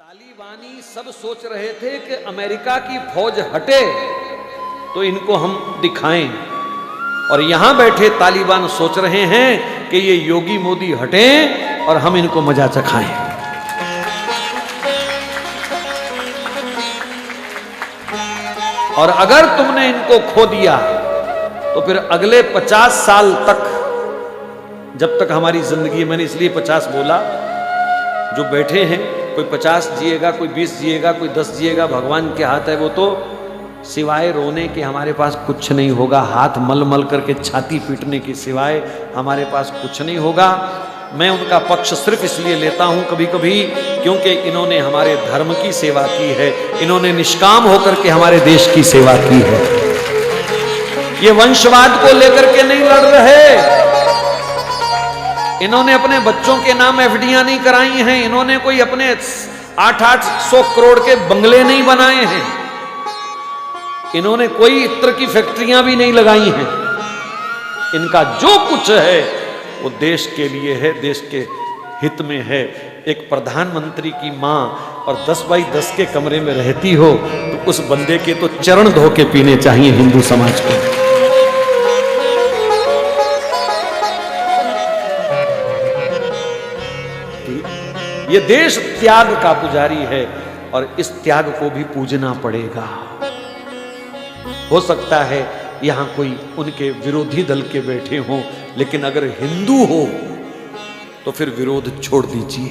तालिबानी सब सोच रहे थे कि अमेरिका की फौज हटे तो इनको हम दिखाएं, और यहां बैठे तालिबान सोच रहे हैं कि ये योगी मोदी हटें और हम इनको मजा चखाएं। और अगर तुमने इनको खो दिया तो फिर अगले 50 साल तक, जब तक हमारी जिंदगी, मैंने इसलिए 50 बोला, जो बैठे हैं कोई 50 जिएगा, कोई 20 जिएगा, कोई 10 जिएगा, भगवान के हाथ है। वो तो सिवाय रोने के हमारे पास कुछ नहीं होगा, हाथ मल मल करके छाती पीटने के सिवाय हमारे पास कुछ नहीं होगा। मैं उनका पक्ष सिर्फ इसलिए लेता हूं कभी कभी क्योंकि इन्होंने हमारे धर्म की सेवा की है, इन्होंने निष्काम होकर के हमारे देश की सेवा की है। ये वंशवाद को लेकर के नहीं लड़ रहे, इन्होंने अपने बच्चों के नाम एफडीआं नहीं कराई हैं, इन्होंने कोई अपने 800 करोड़ के बंगले नहीं बनाए हैं, इन्होंने कोई इत्र की फैक्ट्रियां भी नहीं लगाई हैं। इनका जो कुछ है वो देश के लिए है, देश के हित में है। एक प्रधानमंत्री की मां और 10 बाई 10 के कमरे में रहती हो तो उस बंदे के तो चरण धो के पीने चाहिए हिंदू समाज को। ये देश त्याग का पुजारी है और इस त्याग को भी पूजना पड़ेगा। हो सकता है यहां कोई उनके विरोधी दल के बैठे हों, लेकिन अगर हिंदू हो तो फिर विरोध छोड़ दीजिए।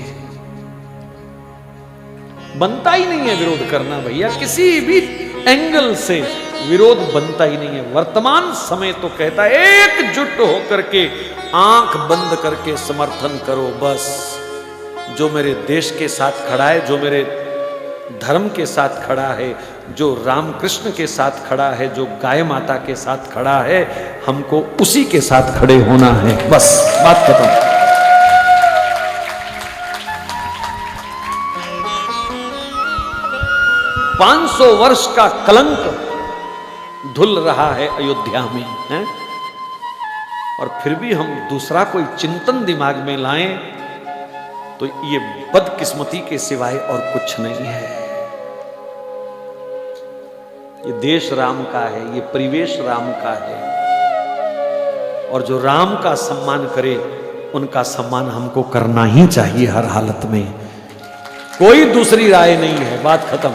बनता ही नहीं है विरोध करना भैया, किसी भी एंगल से विरोध बनता ही नहीं है। वर्तमान समय तो कहता है एकजुट होकर के आंख बंद करके समर्थन करो। बस जो मेरे देश के साथ खड़ा है, जो मेरे धर्म के साथ खड़ा है, जो रामकृष्ण के साथ खड़ा है, जो गाय माता के साथ खड़ा है, हमको उसी के साथ खड़े होना है। बस बात खत्म। पांच 500 वर्ष का कलंक धुल रहा है अयोध्या में है? और फिर भी हम दूसरा कोई चिंतन दिमाग में लाएं तो ये बदकिस्मती के सिवाय और कुछ नहीं है। ये देश राम का है, ये परिवेश राम का है, और जो राम का सम्मान करे उनका सम्मान हमको करना ही चाहिए हर हालत में। कोई दूसरी राय नहीं है, बात खत्म।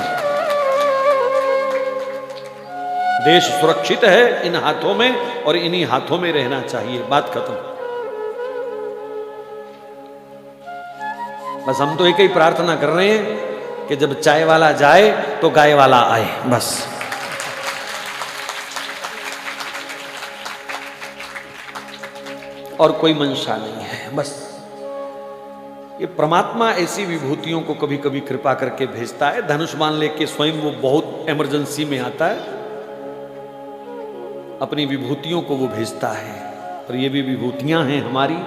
देश सुरक्षित है इन हाथों में और इन्हीं हाथों में रहना चाहिए, बात खत्म। बस हम तो एक ही प्रार्थना कर रहे हैं कि जब चाय वाला जाए तो गाय वाला आए, बस। और कोई मंशा नहीं है, बस। ये परमात्मा ऐसी विभूतियों को कभी कभी कृपा करके भेजता है। धनुष्मान लेके स्वयं वो बहुत इमरजेंसी में आता है, अपनी विभूतियों को वो भेजता है। और ये भी विभूतियां हैं हमारी,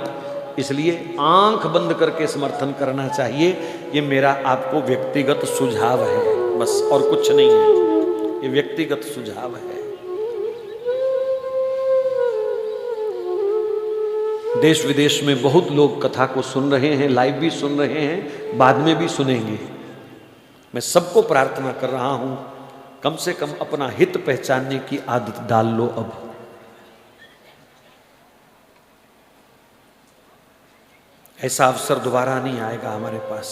इसलिए आंख बंद करके समर्थन करना चाहिए। ये मेरा आपको व्यक्तिगत सुझाव है, बस, और कुछ नहीं है। ये व्यक्तिगत सुझाव है। देश विदेश में बहुत लोग कथा को सुन रहे हैं, लाइव भी सुन रहे हैं, बाद में भी सुनेंगे। मैं सबको प्रार्थना कर रहा हूं, कम से कम अपना हित पहचानने की आदत डाल लो। अब ऐसा अवसर दोबारा नहीं आएगा हमारे पास।